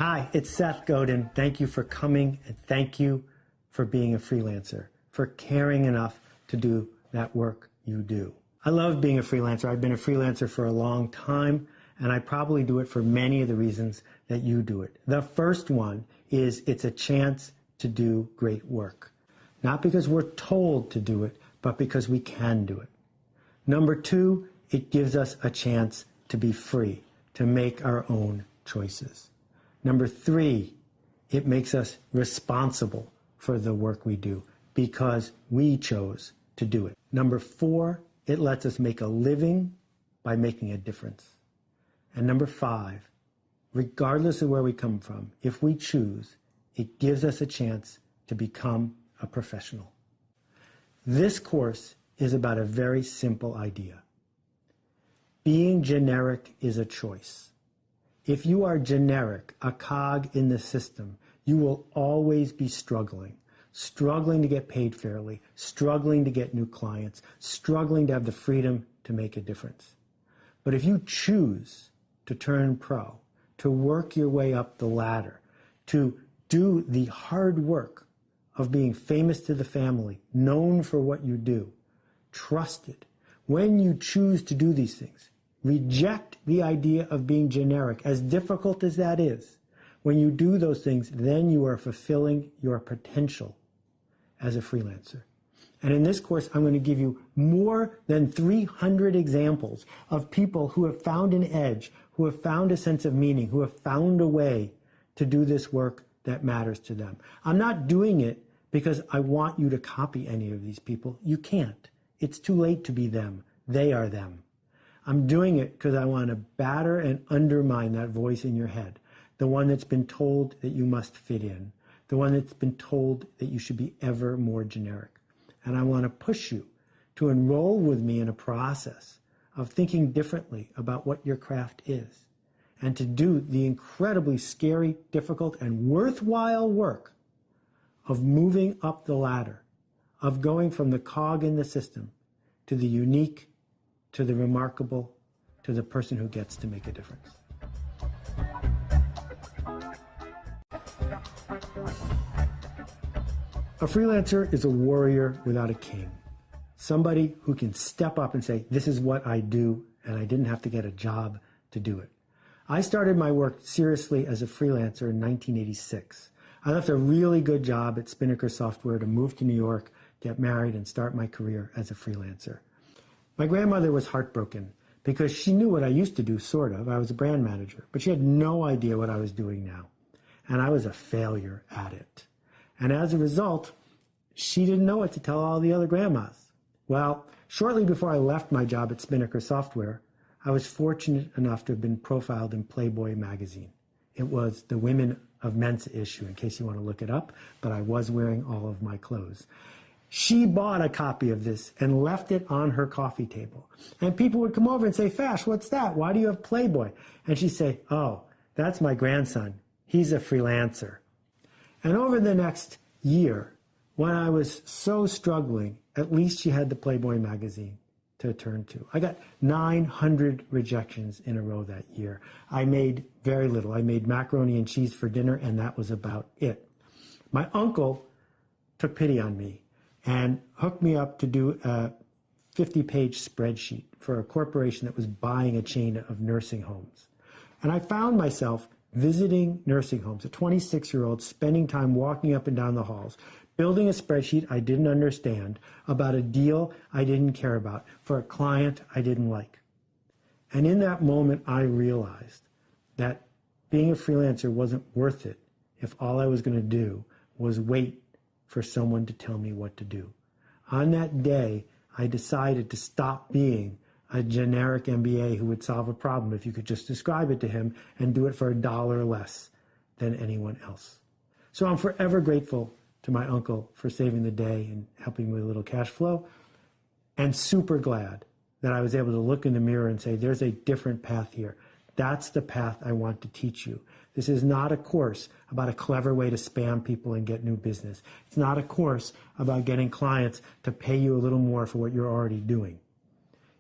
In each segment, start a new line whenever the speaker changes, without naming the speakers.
Hi, it's Seth Godin. Thank you for coming, and thank you for being a freelancer, for caring enough to do that work you do. I love being a freelancer. I've been a freelancer for a long time, and I probably do it for many of the reasons that you do it. The first one is it's a chance to do great work. Not because we're told to do it, but because we can do it. Number two, it gives us a chance to be free, to make our own choices. Number three, it makes us responsible for the work we do because we chose to do it. Number four, it lets us make a living by making a difference. And number five, regardless of where we come from, if we choose, it gives us a chance to become a professional. This course is about a very simple idea. Being generic is a choice. If you are generic, a cog in the system, you will always be struggling to get paid fairly, struggling to get new clients, struggling to have the freedom to make a difference. But if you choose to turn pro, to work your way up the ladder, to do the hard work of being famous to the family, known for what you do, trusted, when you choose to do these things, reject the idea of being generic, as difficult as that is. When you do those things, then you are fulfilling your potential as a freelancer. And in this course, I'm going to give you more than 300 examples of people who have found an edge, who have found a sense of meaning, who have found a way to do this work that matters to them. I'm not doing it because I want you to copy any of these people. You can't. It's too late to be them. They are them. I'm doing it because I want to batter and undermine that voice in your head, the one that's been told that you must fit in, the one that's been told that you should be ever more generic. And I want to push you to enroll with me in a process of thinking differently about what your craft is, and to do the incredibly scary, difficult, and worthwhile work of moving up the ladder, of going from the cog in the system to the unique, to the remarkable, to the person who gets to make a difference. A freelancer is a warrior without a king. Somebody who can step up and say, this is what I do, and I didn't have to get a job to do it. I started my work seriously as a freelancer in 1986. I left a really good job at Spinnaker Software to move to New York, get married, and start my career as a freelancer. My grandmother was heartbroken because she knew what I used to do, sort of. I was a brand manager, but she had no idea what I was doing now. And I was a failure at it. And as a result, she didn't know what to tell all the other grandmas. Well, shortly before I left my job at Spinnaker Software, I was fortunate enough to have been profiled in Playboy magazine. It was the Women of Mensa issue, in case you want to look it up, but I was wearing all of my clothes. She bought a copy of this and left it on her coffee table. And people would come over and say, Fash, what's that? Why do you have Playboy? And she'd say, oh, that's my grandson. He's a freelancer. And over the next year, when I was so struggling, at least she had the Playboy magazine to turn to. I got 900 rejections in a row that year. I made very little. I made macaroni and cheese for dinner, and that was about it. My uncle took pity on me and hooked me up to do a 50-page spreadsheet for a corporation that was buying a chain of nursing homes. And I found myself visiting nursing homes, a 26-year-old spending time walking up and down the halls, building a spreadsheet I didn't understand about a deal I didn't care about for a client I didn't like. And in that moment, I realized that being a freelancer wasn't worth it if all I was going to do was wait for someone to tell me what to do. On that day, I decided to stop being a generic MBA who would solve a problem if you could just describe it to him and do it for $1 less than anyone else. So I'm forever grateful to my uncle for saving the day and helping me with a little cash flow, and super glad that I was able to look in the mirror and say, there's a different path here. That's the path I want to teach you. This is not a course about a clever way to spam people and get new business. It's not a course about getting clients to pay you a little more for what you're already doing.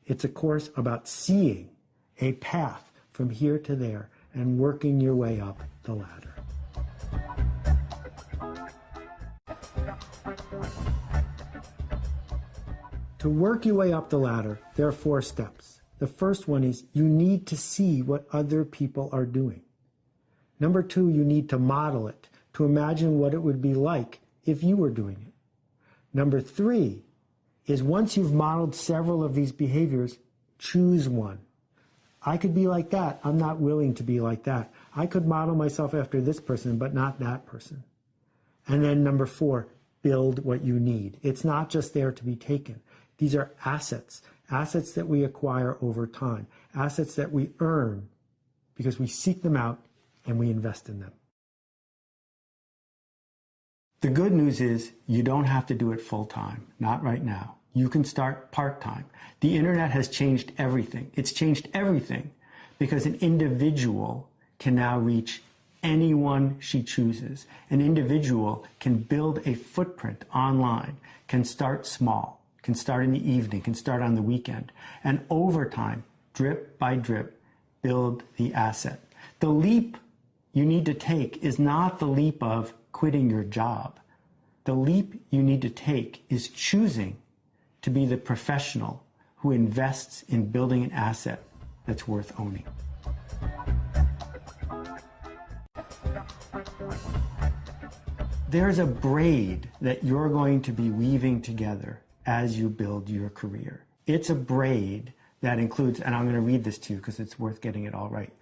It's a course about seeing a path from here to there and working your way up the ladder. To work your way up the ladder, there are 4 steps. The first one is you need to see what other people are doing. Number 2, you need to model it, to imagine what it would be like if you were doing it. Number 3 is once you've modeled several of these behaviors, choose one. I could be like that. I'm not willing to be like that. I could model myself after this person, but not that person. And then number 4, build what you need. It's not just there to be taken. These are assets, assets that we acquire over time, assets that we earn because we seek them out and we invest in them. The good news is you don't have to do it full time, not right now. You can start part-time. The internet has changed everything. It's changed everything because an individual can now reach anyone she chooses. An individual can build a footprint online, can start small, can start in the evening, can start on the weekend, and over time, drip by drip, build the asset. The leap you need to take is not the leap of quitting your job. The leap you need to take is choosing to be the professional who invests in building an asset that's worth owning. There's a braid that you're going to be weaving together as you build your career. It's a braid that includes, and I'm going to read this to you because it's worth getting it all right.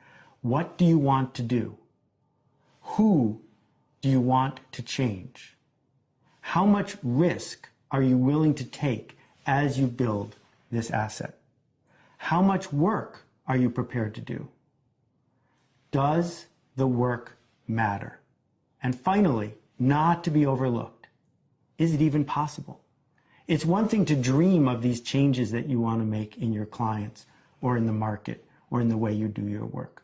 What do you want to do? Who do you want to change? How much risk are you willing to take as you build this asset? How much work are you prepared to do? Does the work matter? And finally, not to be overlooked, is it even possible? It's one thing to dream of these changes that you want to make in your clients or in the market or in the way you do your work.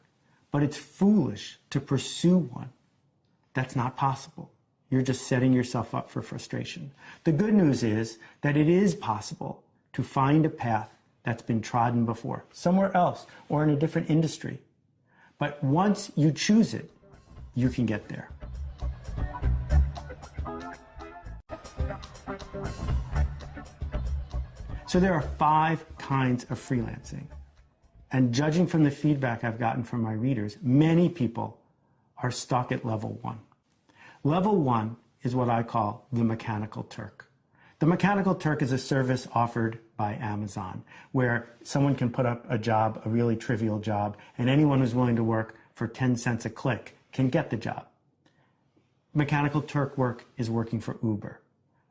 But it's foolish to pursue one that's not possible. You're just setting yourself up for frustration. The good news is that it is possible to find a path that's been trodden before, somewhere else or in a different industry. But once you choose it, you can get there. So there are 5 kinds of freelancing. And judging from the feedback I've gotten from my readers, many people are stuck at level 1. Level 1 is what I call the Mechanical Turk. The Mechanical Turk is a service offered by Amazon where someone can put up a job, a really trivial job, and anyone who's willing to work for 10 cents a click can get the job. Mechanical Turk work is working for Uber,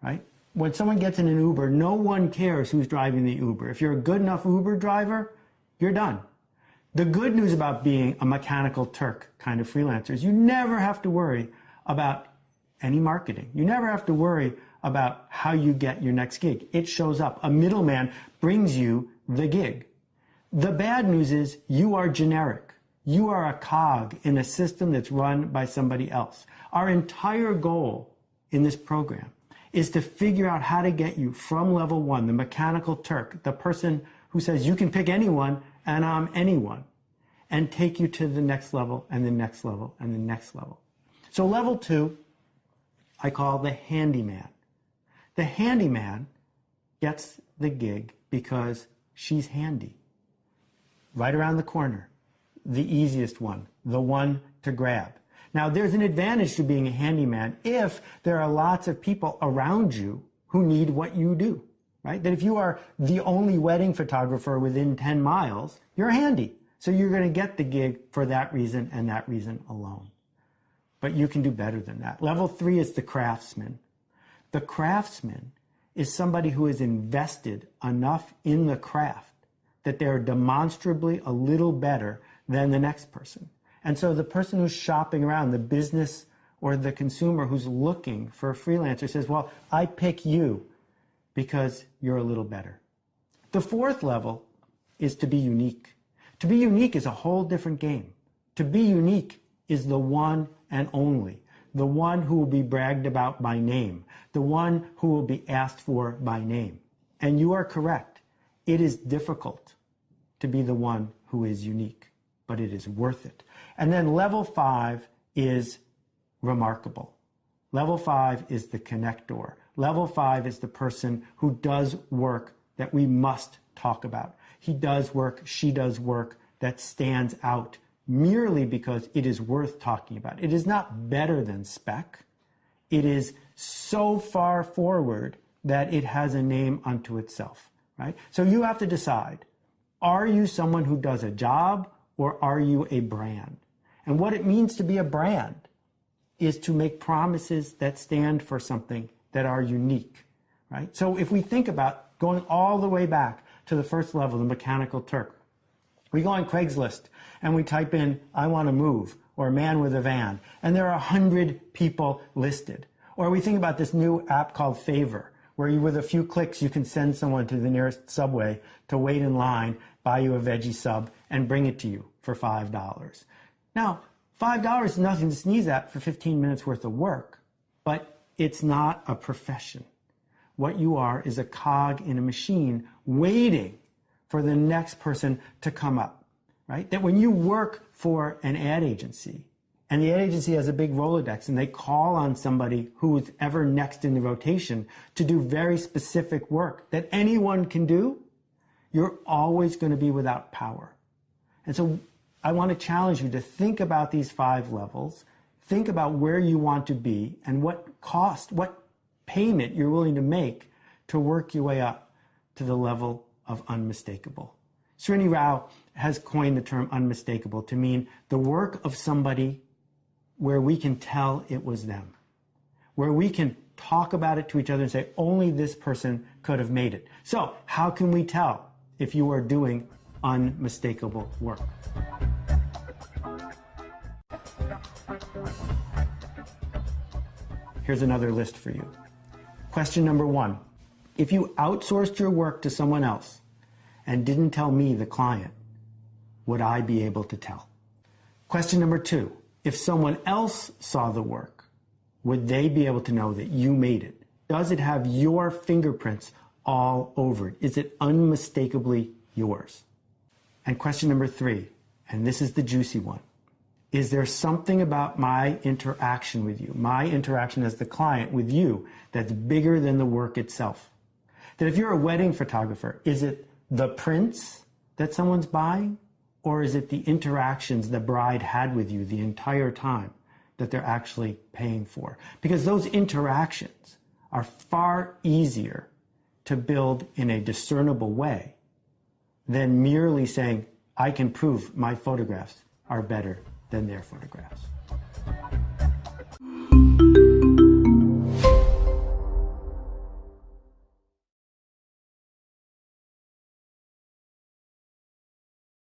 right? When someone gets in an Uber, no one cares who's driving the Uber. If you're a good enough Uber driver, you're done. The good news about being a Mechanical Turk kind of freelancer is you never have to worry about any marketing. You never have to worry about how you get your next gig. It shows up. A middleman brings you the gig. The bad news is you are generic. You are a cog in a system that's run by somebody else. Our entire goal in this program is to figure out how to get you from level 1, the Mechanical Turk, the person who says you can pick anyone and I'm anyone, and take you to the next level and the next level and the next level. So level 2, I call the handyman. The handyman gets the gig because she's handy. Right around the corner, the easiest one, the one to grab. Now, there's an advantage to being a handyman if there are lots of people around you who need what you do, right? That if you are the only wedding photographer within 10 miles, you're handy. So you're going to get the gig for that reason and that reason alone. But you can do better than that. Level 3 is the craftsman. The craftsman is somebody who has invested enough in the craft that they're demonstrably a little better than the next person. And so the person who's shopping around, the business or the consumer who's looking for a freelancer says, well, I pick you because you're a little better. The 4th level is to be unique. To be unique is a whole different game. To be unique is the one and only, the one who will be bragged about by name, the one who will be asked for by name. And you are correct. It is difficult to be the one who is unique, but it is worth it. And then level 5 is remarkable. Level 5 is the connector. Level 5 is the person who does work that we must talk about. He does work, she does work that stands out merely because it is worth talking about. It is not better than spec. It is so far forward that it has a name unto itself, right? So you have to decide, are you someone who does a job or are you a brand? And what it means to be a brand is to make promises that stand for something that are unique, right? So if we think about going all the way back to the first level, the Mechanical Turk, we go on Craigslist and we type in, I want to move, or man with a van, and there are 100 people listed. Or we think about this new app called Favor, where you, with a few clicks, you can send someone to the nearest Subway to wait in line, buy you a veggie sub, and bring it to you for $5. Now, $5 is nothing to sneeze at for 15 minutes worth of work, but it's not a profession. What you are is a cog in a machine waiting for the next person to come up, right? That when you work for an ad agency, and the ad agency has a big Rolodex, and they call on somebody who's ever next in the rotation to do very specific work that anyone can do, you're always going to be without power. And so I want to challenge you to think about these 5 levels, think about where you want to be, and what cost, what payment you're willing to make to work your way up to the level of unmistakable. Srini Rao has coined the term unmistakable to mean the work of somebody where we can tell it was them, where we can talk about it to each other and say, only this person could have made it. So how can we tell if you are doing unmistakable work? Here's another list for you. Question number 1. If you outsourced your work to someone else and didn't tell me, the client, would I be able to tell? Question number 2. If someone else saw the work, would they be able to know that you made it? Does it have your fingerprints all over it? Is it unmistakably yours? And question number 3, and this is the juicy one. Is there something about my interaction with you, my interaction as the client with you, that's bigger than the work itself? That if you're a wedding photographer, is it the prints that someone's buying? Or is it the interactions the bride had with you the entire time that they're actually paying for? Because those interactions are far easier to build in a discernible way than merely saying, I can prove my photographs are better than their photographs.